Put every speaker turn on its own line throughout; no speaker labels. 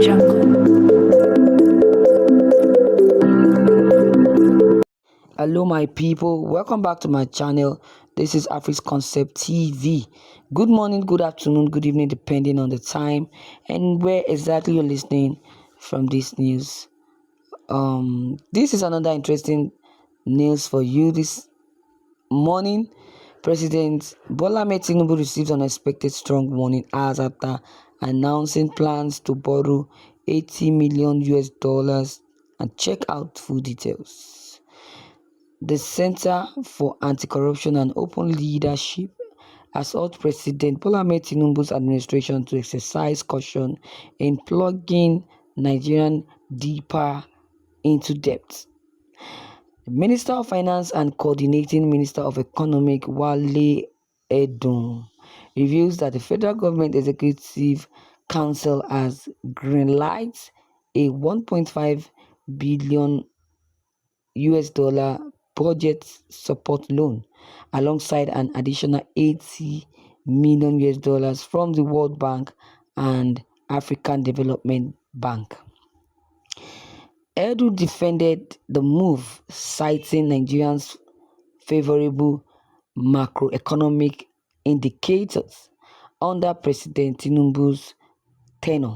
Hello my people, welcome back to my channel. This is Afri's Concept TV. Good morning, good afternoon, good evening, depending on the time and where exactly you're listening from this news. This is another interesting news for you this morning. President Bola Ahmed Tinubu received unexpected strong warning hours after announcing plans to borrow $80 million and check out full details. The Center for Anti-Corruption and Open Leadership has urged President Bola Ahmed Tinubu's administration to exercise caution in plunging Nigerian deeper into debt. The Minister of Finance and Coordinating Minister of Economic Fåîlèd reveals that the Federal Government Executive Council has greenlighted a $1.5 billion budget support loan alongside an additional $80 million from the World Bank and African Development Bank. Edu defended the move, citing Nigerians' favorable macroeconomic indicators under President Tinubu's tenure.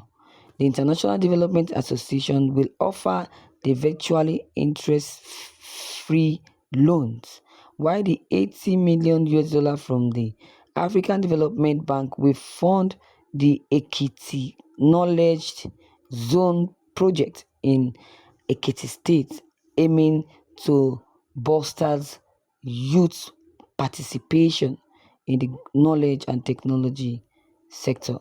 The International Development Association will offer the virtually interest-free loans, while the $80 million from the African Development Bank will fund the Ekiti Knowledge Zone project in Ekiti State, aiming to bolster youth participation in the knowledge and technology sector.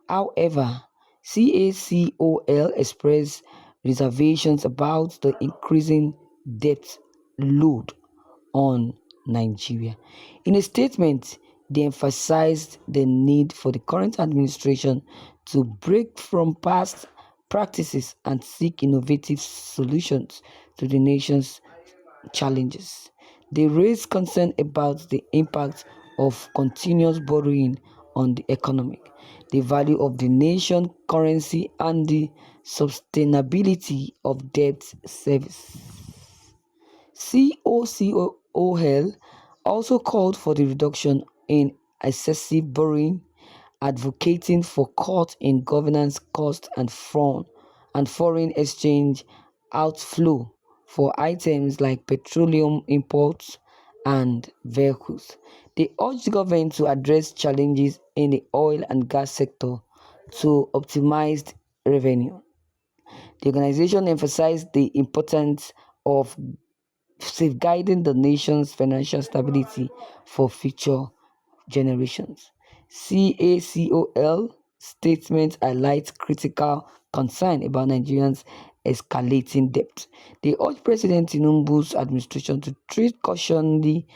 However, CACOL expressed reservations about the increasing debt load on Nigeria. In a statement, they emphasized the need for the current administration to break from past practices and seek innovative solutions to the nation's challenges. They raised concern about the impact of continuous borrowing on the economy, the value of the nation's currency, and the sustainability of debt service. CACOL also called for the reduction in excessive borrowing, advocating for cuts in governance costs and foreign exchange outflow for items like petroleum imports and vehicles. They urged the government to address challenges in the oil and gas sector to optimize revenue. The organization emphasized the importance of safeguarding the nation's financial stability for future generations. CACOL statement highlights critical concern about Nigerians' escalating debt. They urge President Tinubu's administration to treat cautionly,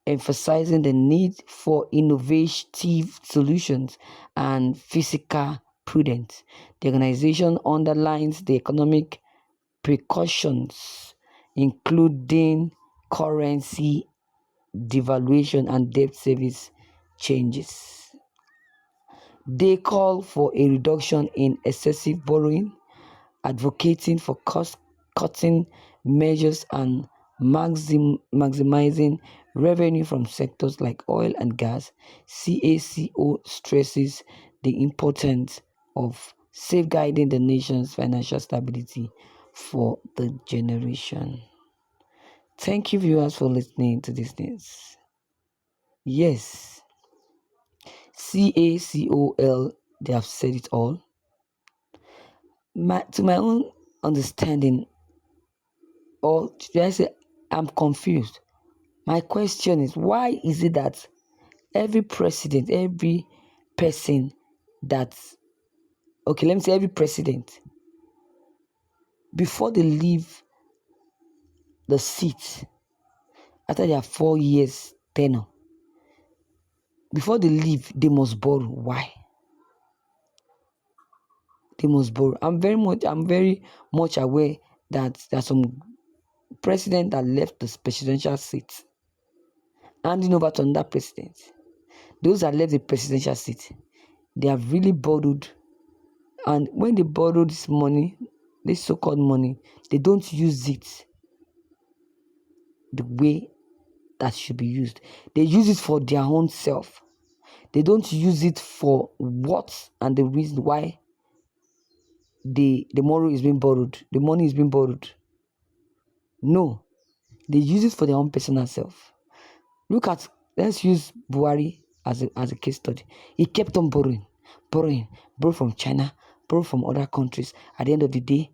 emphasizing the need for innovative solutions and fiscal prudence. The organization underlines the economic precautions, including currency devaluation and debt service changes. They call for a reduction in excessive borrowing, advocating for cost-cutting measures and maximizing revenue from sectors like oil and gas. CACO stresses the importance of safeguarding the nation's financial stability for the generation. Thank you, viewers, for listening to this news. Yes, CACOL, they have said it all. To my own understanding, or should I say, I'm confused. My question is, why is it that every president, every person every president, before they leave the seat, after their 4 years tenure, before they leave, they must borrow? Why? They must borrow. I'm very much aware that there are some president that left the presidential seat, handing over to another president. Those that left the presidential seat, they have really borrowed And when they borrow this money, this so-called money, they don't use it the way that should be used. They use it for their own self. They don't use it for what and the reason why the money is being borrowed. The money is being borrowed. No, they use it for their own personal self. Let's use Buhari as a case study. He kept on borrowing from China, borrow from other countries. At the end of the day,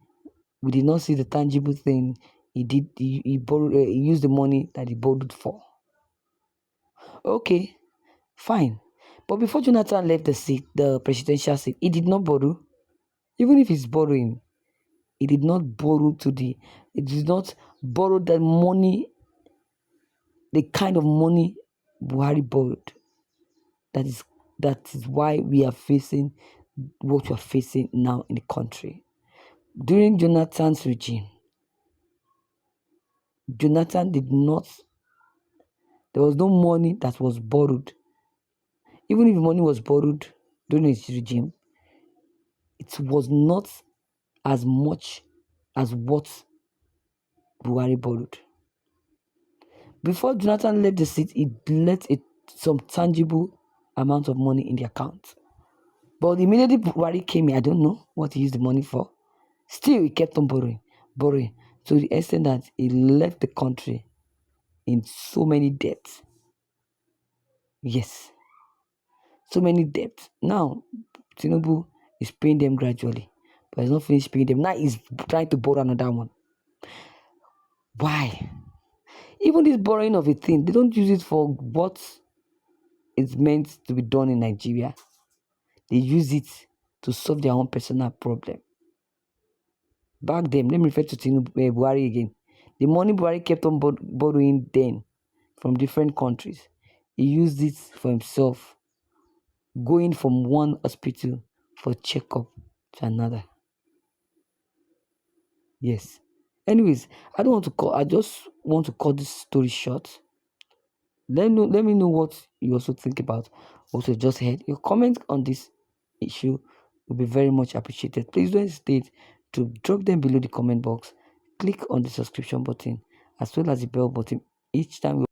we did not see the tangible thing he did. He borrowed. He used the money that he borrowed for. Okay, fine. But before Jonathan left the presidential seat, he did not borrow. Even if he's borrowing, he did not borrow he did not borrow that money, the kind of money Buhari borrowed. That is why we are facing what we are facing now in the country. During Jonathan's regime, Jonathan did not, there was no money that was borrowed. Even if money was borrowed during his regime, it was not as much as what Buhari borrowed. Before Jonathan left the seat, he left some tangible amount of money in the account. But immediately Buhari came in, I don't know what he used the money for. Still, he kept on borrowing to the extent that he left the country in so many debts. Yes, so many debts. Now, Tinubu is paying them gradually, but he's not finished paying them. Now he's trying to borrow another one. Why? Even this borrowing of a thing, they don't use it for what it's meant to be done in Nigeria. They use it to solve their own personal problem. Back then, let me refer to Buhari again. The money Buhari kept on borrowing then from different countries, he used it for himself, going from one hospital for checkup to another. Yes. Anyways, I just want to cut this story short. Let me know what you also think about what you just heard. Your comment on this issue will be very much appreciated. Please don't hesitate to drop them below the comment box. Click on the subscription button as well as the bell button each time